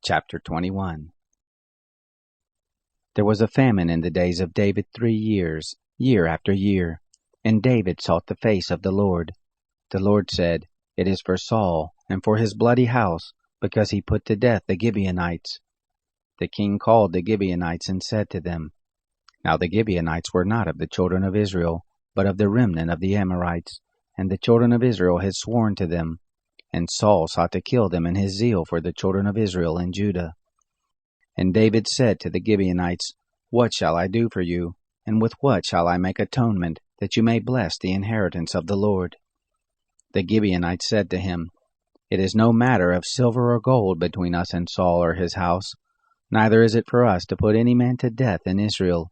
Chapter 21. There was a famine in the days of David 3 years, year after year, and David sought the face of the Lord. The Lord said, "It is for Saul, and for his bloody house, because he put to death the Gibeonites." The king called the Gibeonites and said to them, Now the Gibeonites were not of the children of Israel, but of the remnant of the Amorites, and the children of Israel had sworn to them. And Saul sought to kill them in his zeal for the children of Israel and Judah. And David said to the Gibeonites, What shall I do for you, and with what shall I make atonement, that you may bless the inheritance of the Lord? The Gibeonites said to him, It is no matter of silver or gold between us and Saul or his house, neither is it for us to put any man to death in Israel.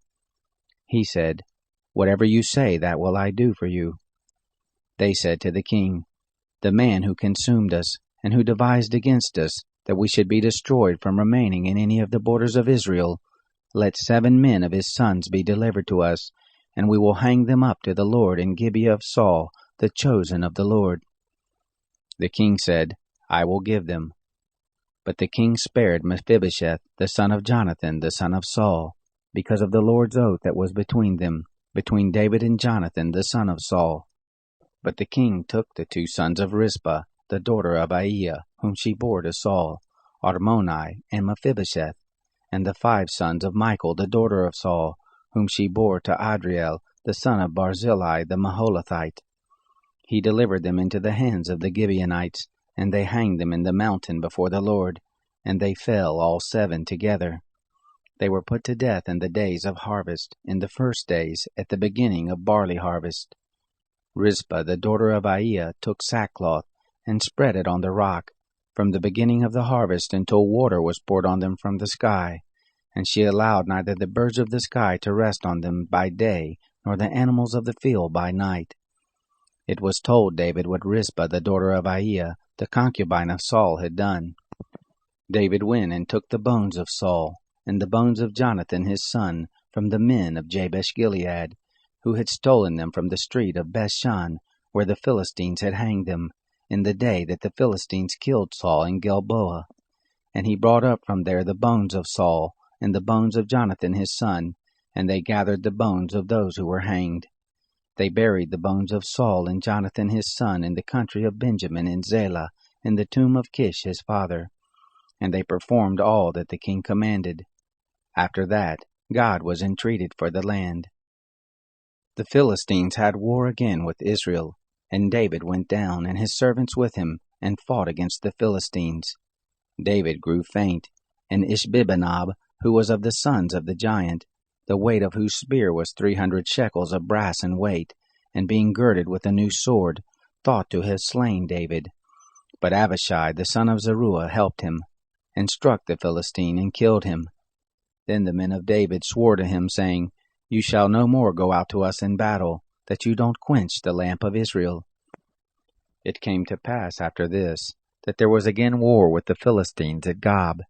He said, Whatever you say, that will I do for you. They said to the king, The man who consumed us, and who devised against us, that we should be destroyed from remaining in any of the borders of Israel, let 7 men of his sons be delivered to us, and we will hang them up to the Lord in Gibeah of Saul, the chosen of the Lord. The king said, I will give them. But the king spared Mephibosheth, the son of Jonathan, the son of Saul, because of the Lord's oath that was between them, between David and Jonathan, the son of Saul. But the king took the 2 sons of Rizpah, the daughter of Aiah, whom she bore to Saul, Armoni and Mephibosheth, and the 5 sons of Michal, the daughter of Saul, whom she bore to Adriel, the son of Barzillai the Maholathite. He delivered them into the hands of the Gibeonites, and they hanged them in the mountain before the Lord, and they fell all 7 together. They were put to death in the days of harvest, in the first days, at the beginning of barley harvest. Rizpah, the daughter of Aiah, took sackcloth, and spread it on the rock, from the beginning of the harvest until water was poured on them from the sky, and she allowed neither the birds of the sky to rest on them by day, nor the animals of the field by night. It was told David what Rizpah, the daughter of Aiah, the concubine of Saul, had done. David went and took the bones of Saul, and the bones of Jonathan his son, from the men of Jabesh-Gilead, who had stolen them from the street of Bethshan, where the Philistines had hanged them, in the day that the Philistines killed Saul in Gilboa. And he brought up from there the bones of Saul, and the bones of Jonathan his son, and they gathered the bones of those who were hanged. They buried the bones of Saul and Jonathan his son in the country of Benjamin in Zelah, in the tomb of Kish his father. And they performed all that the king commanded. After that, God was entreated for the land. The Philistines had war again with Israel, and David went down, and his servants with him, and fought against the Philistines. David grew faint, and Ishbi-benob, who was of the sons of the giant, the weight of whose spear was 300 shekels of brass in weight, and being girded with a new sword, thought to have slain David. But Abishai the son of Zeruiah helped him, and struck the Philistine, and killed him. Then the men of David swore to him, saying, You shall no more go out to us in battle, that you don't quench the lamp of Israel. It came to pass after this, that there was again war with the Philistines at Gob.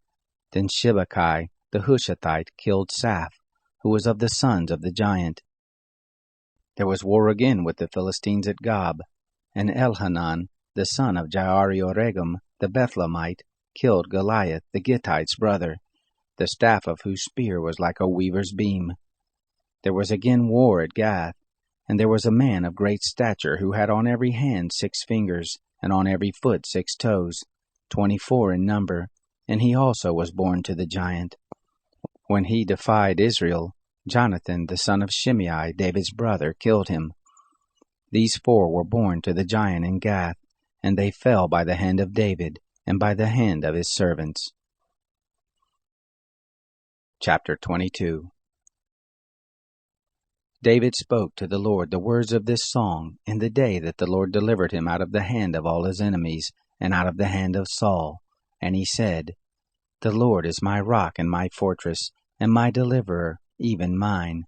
Then Shibachai the Hushathite killed Saph, who was of the sons of the giant. There was war again with the Philistines at Gob, and Elhanan, the son of Jaarioregim the Bethlehemite, killed Goliath the Gittite's brother, the staff of whose spear was like a weaver's beam. There was again war at Gath, and there was a man of great stature who had on every hand 6 fingers, and on every foot 6 toes, 24 in number, and he also was born to the giant. When he defied Israel, Jonathan the son of Shimei, David's brother, killed him. These 4 were born to the giant in Gath, and they fell by the hand of David, and by the hand of his servants. Chapter 22. David spoke to the Lord the words of this song in the day that the Lord delivered him out of the hand of all his enemies, and out of the hand of Saul. And he said, The Lord is my rock and my fortress, and my deliverer, even mine.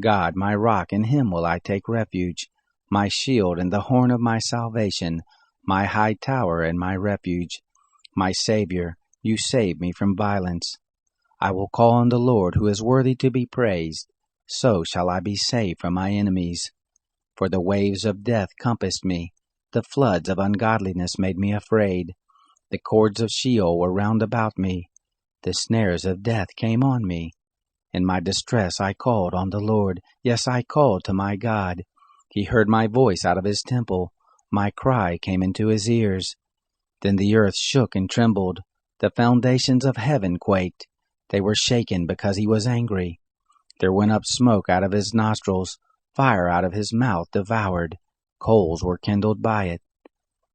God, my rock, in him will I take refuge, my shield and the horn of my salvation, my high tower and my refuge. My Savior, you save me from violence. I will call on the Lord, who is worthy to be praised. So shall I be saved from my enemies. For the waves of death compassed me, the floods of ungodliness made me afraid. The cords of Sheol were round about me, The snares of death came on me. In my distress I called on the Lord. Yes, I called to my God. He heard my voice out of his temple. My cry came into his ears. Then the earth shook and trembled. The foundations of heaven quaked. They were shaken because he was angry. There went up smoke out of his nostrils. Fire out of his mouth devoured. Coals were kindled by it.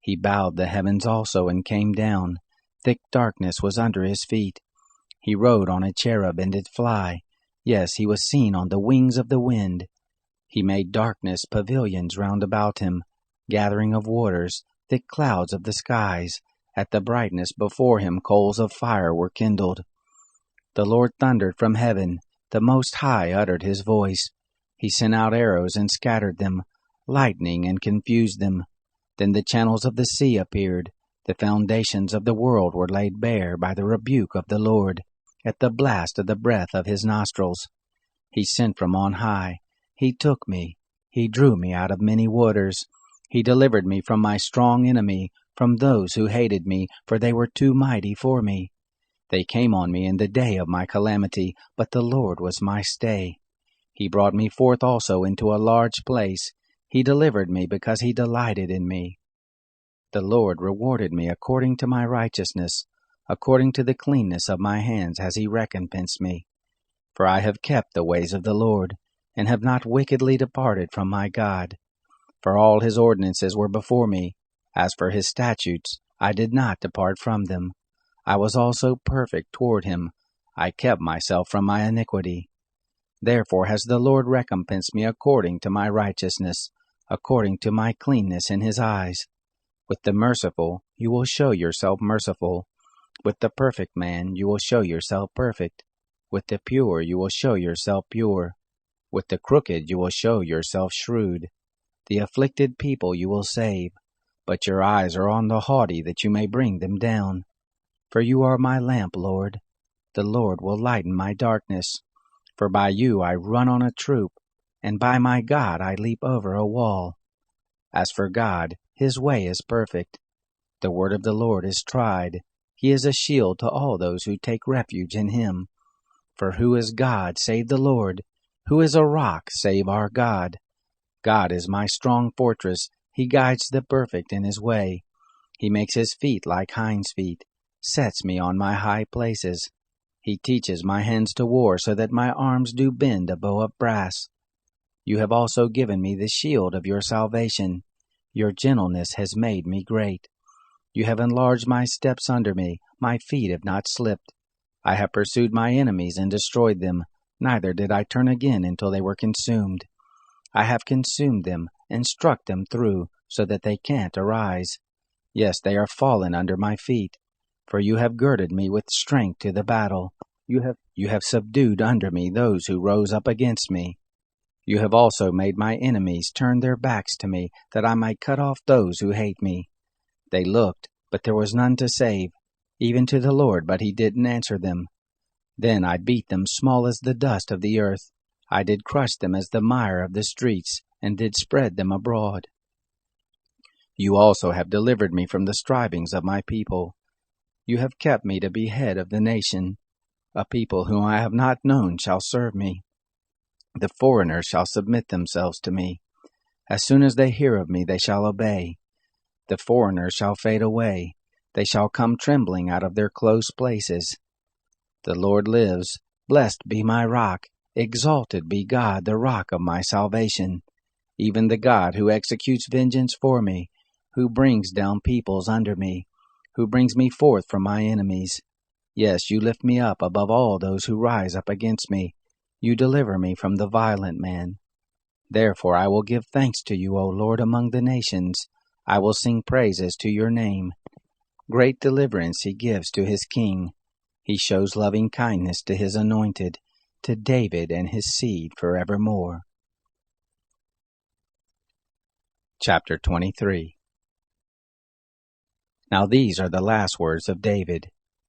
He bowed the heavens also and came down. Thick darkness was under his feet. He rode on a cherub and did fly. Yes, he was seen on the wings of the wind. He made darkness pavilions round about him, gathering of waters, thick clouds of the skies. At the brightness before him coals of fire were kindled. The Lord thundered from heaven. The Most High uttered his voice. He sent out arrows and scattered them, lightning and confused them. Then the channels of the sea appeared. The foundations of the world were laid bare by the rebuke of the Lord, at the blast of the breath of his nostrils. He sent from on high. He took me. He drew me out of many waters. He delivered me from my strong enemy, from those who hated me, for they were too mighty for me. They came on me in the day of my calamity, but the Lord was my stay. He brought me forth also into a large place. He delivered me because he delighted in me. The Lord rewarded me according to my righteousness. According to the cleanness of my hands has he recompensed me. For I have kept the ways of the Lord, and have not wickedly departed from my God. For all his ordinances were before me. As for his statutes, I did not depart from them. I was also perfect toward him. I kept myself from my iniquity. Therefore has the Lord recompensed me according to my righteousness, according to my cleanness in his eyes. With the merciful you will show yourself merciful. With the perfect man you will show yourself perfect. With the pure you will show yourself pure. With the crooked you will show yourself shrewd. The afflicted people you will save. But your eyes are on the haughty that you may bring them down. For you are my lamp, Lord. The Lord will lighten my darkness. For by you I run on a troop, and by my God I leap over a wall. As for God, his way is perfect. The word of the Lord is tried. He is a shield to all those who take refuge in him. For who is God save the Lord? Who is a rock save our God? God is my strong fortress. He guides the perfect in his way. He makes his feet like hinds' feet, sets me on my high places. He teaches my hands to war, so that my arms do bend a bow of brass. You have also given me the shield of your salvation. Your gentleness has made me great. You have enlarged my steps under me. My feet have not slipped. I have pursued my enemies and destroyed them. Neither did I turn again until they were consumed. I have consumed them and struck them through, so that they can't arise. Yes, they are fallen under my feet. For you have girded me with strength to the battle. You have subdued under me those who rose up against me. You have also made my enemies turn their backs to me, that I might cut off those who hate me. They looked, but there was none to save, even to the Lord, but he didn't answer them. Then I beat them small as the dust of the earth. I did crush them as the mire of the streets, and did spread them abroad. You also have delivered me from the strivings of my people. You have kept me to be head of the nation. A people whom I have not known shall serve me. The foreigners shall submit themselves to me. As soon as they hear of me, they shall obey. The foreigners shall fade away. They shall come trembling out of their close places. The Lord lives. Blessed be my rock. Exalted be God, the rock of my salvation. Even the God who executes vengeance for me, who brings down peoples under me, who brings me forth from my enemies. Yes, you lift me up above all those who rise up against me. You deliver me from the violent man. Therefore I will give thanks to you, O Lord, among the nations. I will sing praises to your name. Great deliverance he gives to his king. He shows loving kindness to his anointed, to David and his seed forevermore. Chapter 23. Now these are the last words of David.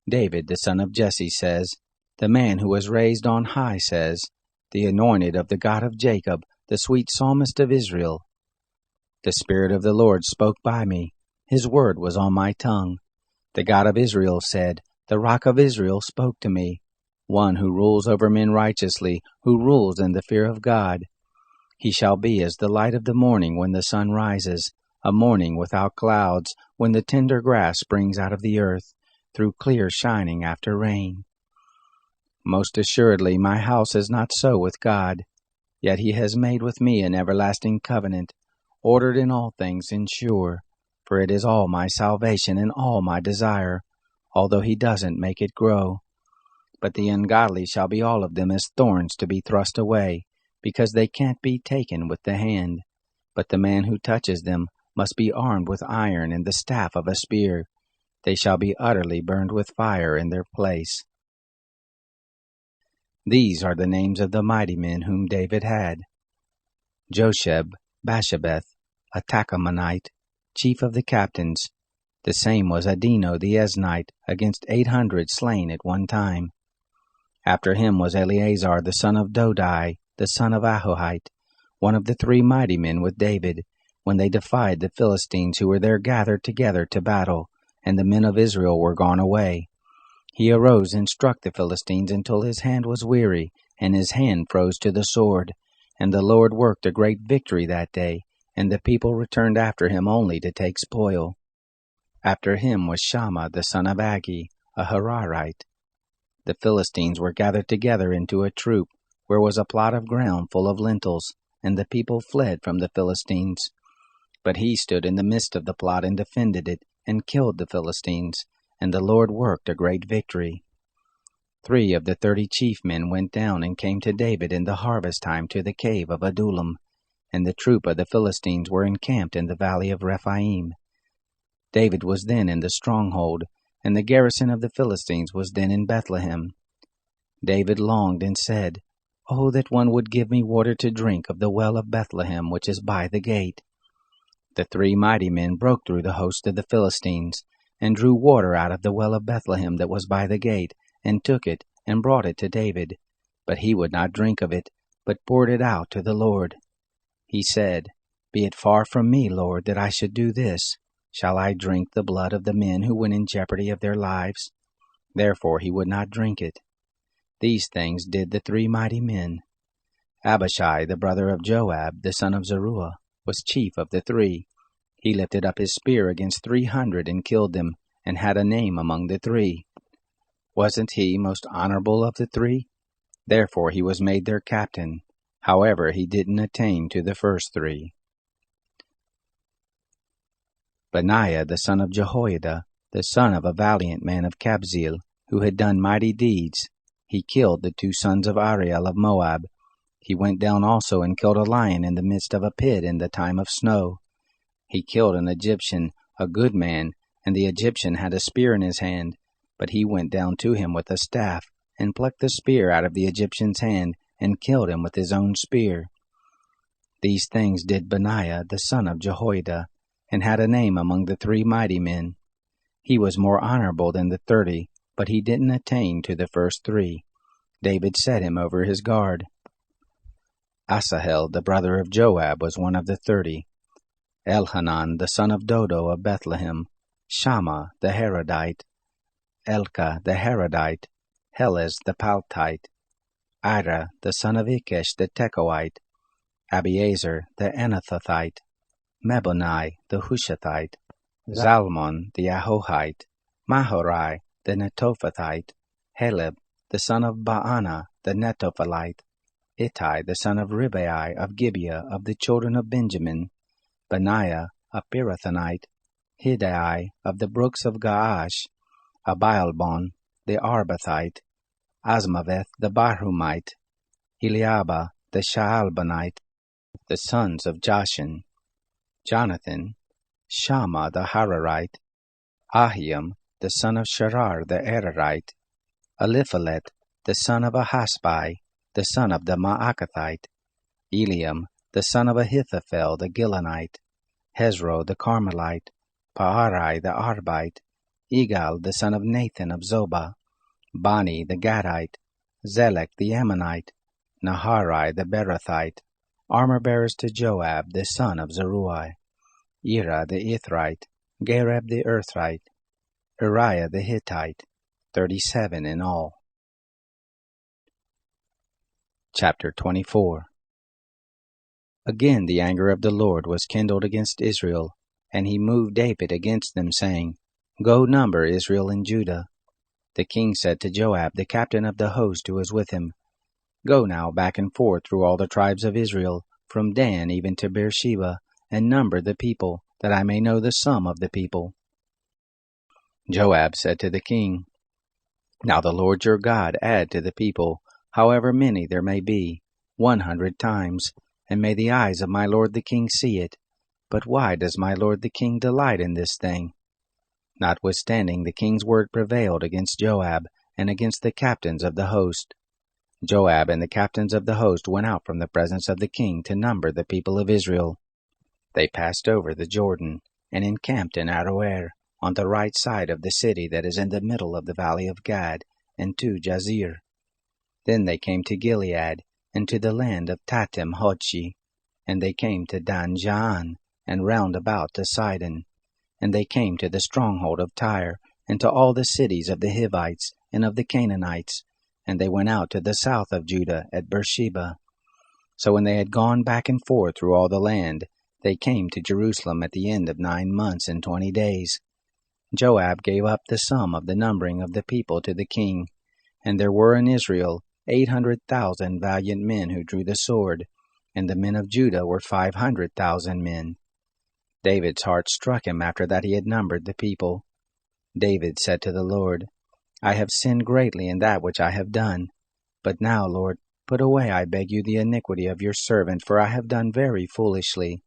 David, the son of Jesse, says, the man who was raised on high says, the anointed of the God of Jacob, the sweet psalmist of Israel. The Spirit of the Lord spoke by me. His word was on my tongue. The God of Israel said, The Rock of Israel spoke to me, one who rules over men righteously, who rules in the fear of God. He shall be as the light of the morning when the sun rises, a morning without clouds, when the tender grass springs out of the earth, through clear shining after rain. Most assuredly my house is not so with God, yet he has made with me an everlasting covenant, ordered in all things and sure, for it is all my salvation and all my desire, although he doesn't make it grow. But the ungodly shall be all of them as thorns to be thrust away, because they can't be taken with the hand. But the man who touches them must be armed with iron and the staff of a spear. They shall be utterly burned with fire in their place. These are the names of the mighty men whom David had: Josheb, Basshebeth, a Tachamonite, chief of the captains. The same was Adino the Eznite, against 800 slain at one time. After him was Eleazar the son of Dodai, the son of Ahohite, one of the 3 mighty men with David, when they defied the Philistines who were there gathered together to battle, and the men of Israel were gone away. He arose and struck the Philistines until his hand was weary, and his hand froze to the sword. And the Lord worked a great victory that day, and the people returned after him only to take spoil. After him was Shammah the son of Agi, a Hararite. The Philistines were gathered together into a troop, where was a plot of ground full of lentils, and the people fled from the Philistines. But he stood in the midst of the plot and defended it, and killed the Philistines, and the Lord worked a great victory. 3 of the 30 chief men went down and came to David in the harvest time to the cave of Adullam, and the troop of the Philistines were encamped in the valley of Rephaim. David was then in the stronghold, and the garrison of the Philistines was then in Bethlehem. David longed and said, "Oh, that one would give me water to drink of the well of Bethlehem which is by the gate." The 3 mighty men broke through the host of the Philistines, and drew water out of the well of Bethlehem that was by the gate, and took it, and brought it to David. But he would not drink of it, but poured it out to the Lord. He said, "Be it far from me, Lord, that I should do this. Shall I drink the blood of the men who went in jeopardy of their lives?" Therefore he would not drink it. These things did the 3 mighty men. Abishai, the brother of Joab, the son of Zeruiah, was chief of the 3. He lifted up his spear against 300 and killed them, and had a name among the 3. Wasn't he most honorable of the 3? Therefore he was made their captain. However, he didn't attain to the first 3. Benaiah the son of Jehoiada, the son of a valiant man of Kabzeel, who had done mighty deeds, he killed the 2 sons of Ariel of Moab. He went down also and killed a lion in the midst of a pit in the time of snow. He killed an Egyptian, a good man, and the Egyptian had a spear in his hand, but he went down to him with a staff, and plucked the spear out of the Egyptian's hand, and killed him with his own spear. These things did Benaiah the son of Jehoiada, and had a name among the 3 mighty men. He was more honorable than the 30, but he didn't attain to the first 3. David set him over his guard. Asahel the brother of Joab was one of the 30. Elhanan the son of Dodo of Bethlehem, Shammah the Harodite, Elkah the Harodite, Helez the Paltite, Ira the son of Ikesh the Tekoite, Abiezer the Anathothite, Mebonai the Hushathite, Zalmon the Ahohite, Mahorai the Netophathite, Heleb the son of Baana the Netophalite, Ittai the son of Ribai of Gibeah of the children of Benjamin, Benaiah a Pirathonite, Hiddai of the brooks of Gaash, Abialbon the Arbathite, Asmaveth the Barhumite, Eliabah the Shaalbanite, the sons of Jashan, Jonathan, Shammah the Hararite, Ahiam the son of Sharar the Ararite, Eliphalet the son of Ahasbai, the son of the Maakathite, Eliam the son of Ahithophel the Gilonite, Hezro the Carmelite, Paarai the Arbite, Egal the son of Nathan of Zobah, Bani the Gadite, Zelek the Ammonite, Naharai the Berathite, armor-bearers to Joab the son of Zeruiah, Ira the Ithrite, Gareb the Earthrite, Uriah the Hittite, 37 in all. Chapter 24. Again the anger of the Lord was kindled against Israel, and he moved David against them, saying, Go number Israel and Judah. The king said to Joab, the captain of the host who was with him, Go now back and forth through all the tribes of Israel, from Dan even to Beersheba, and number the people, that I may know the sum of the people. Joab said to the king, Now the Lord your God add to the people, however many there may be, 100 times, and may the eyes of my lord the king see it. But why does my lord the king delight in this thing? Notwithstanding, the king's word prevailed against Joab, and against the captains of the host. Joab and the captains of the host went out from the presence of the king to number the people of Israel. They passed over the Jordan, and encamped in Aroer, on the right side of the city that is in the middle of the valley of Gad, and to Jazer. Then they came to Gilead, and to the land of Tatim Hodshi, and they came to Dan Jaan, and round about to Sidon. And they came to the stronghold of Tyre, and to all the cities of the Hivites, and of the Canaanites, and they went out to the south of Judah at Beersheba. So when they had gone back and forth through all the land, they came to Jerusalem at the end of 9 months and 20 days. Joab gave up the sum of the numbering of the people to the king, and there were in Israel 800,000 valiant men who drew the sword, and the men of Judah were 500,000 men. David's heart struck him after that he had numbered the people. David said to the Lord, I have sinned greatly in that which I have done. But now, Lord, put away, I beg you, the iniquity of your servant, for I have done very foolishly.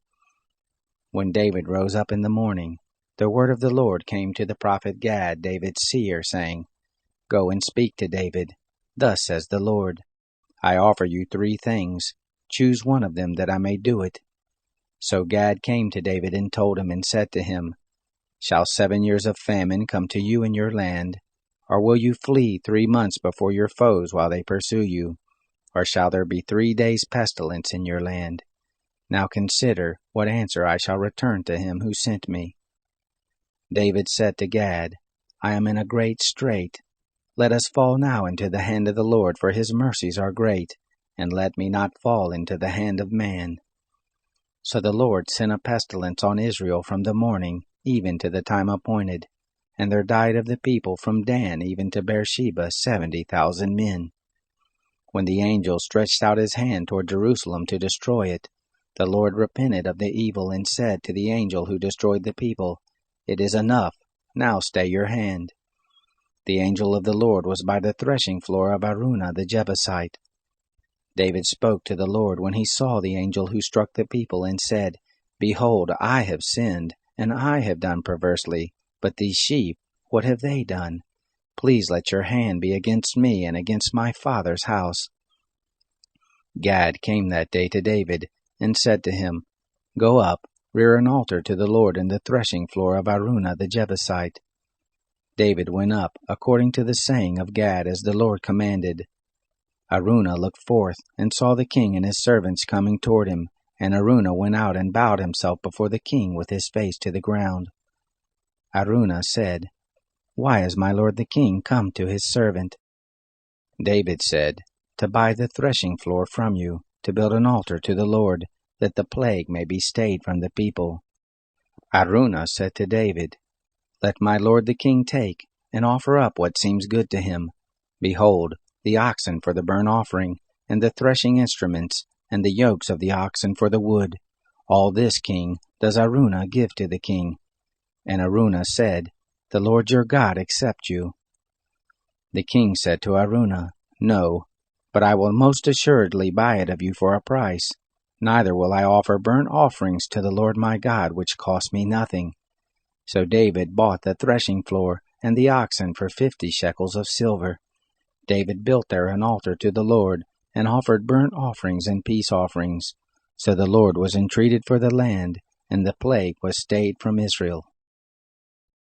When David rose up in the morning, the word of the Lord came to the prophet Gad, David's seer, saying, Go and speak to David. Thus says the Lord, I offer you 3 things. Choose one of them that I may do it. So Gad came to David and told him and said to him, Shall 7 years of famine come to you in your land? Or will you flee 3 months before your foes while they pursue you? Or shall there be 3 days' pestilence in your land? Now consider what answer I shall return to him who sent me. David said to Gad, I am in a great strait. Let us fall now into the hand of the Lord, for his mercies are great, and let me not fall into the hand of man. So the Lord sent a pestilence on Israel from the morning even to the time appointed, and there died of the people from Dan even to Beersheba 70,000 men. When the angel stretched out his hand toward Jerusalem to destroy it, the Lord repented of the evil and said to the angel who destroyed the people, It is enough, now stay your hand. The angel of the Lord was by the threshing floor of Araunah the Jebusite. David spoke to the Lord when he saw the angel who struck the people, and said, Behold, I have sinned, and I have done perversely, but these sheep, what have they done? Please let your hand be against me and against my father's house. Gad came that day to David, and said to him, Go up, rear an altar to the Lord in the threshing floor of Araunah the Jebusite. David went up, according to the saying of Gad, as the Lord commanded. Araunah looked forth, and saw the king and his servants coming toward him, and Araunah went out and bowed himself before the king with his face to the ground. Araunah said, Why has my lord the king come to his servant? David said, To buy the threshing floor from you, to build an altar to the Lord, that the plague may be stayed from the people. Araunah said to David, Let my lord the king take, and offer up what seems good to him. Behold, the oxen for the burnt offering, and the threshing instruments, and the yokes of the oxen for the wood. All this, king, does Araunah give to the king. And Araunah said, The Lord your God accept you. The king said to Araunah, No, but I will most assuredly buy it of you for a price. Neither will I offer burnt offerings to the Lord my God, which cost me nothing. So David bought the threshing floor and the oxen for 50 shekels of silver. David built there an altar to the Lord, and offered burnt offerings and peace offerings. So the Lord was entreated for the land, and the plague was stayed from Israel.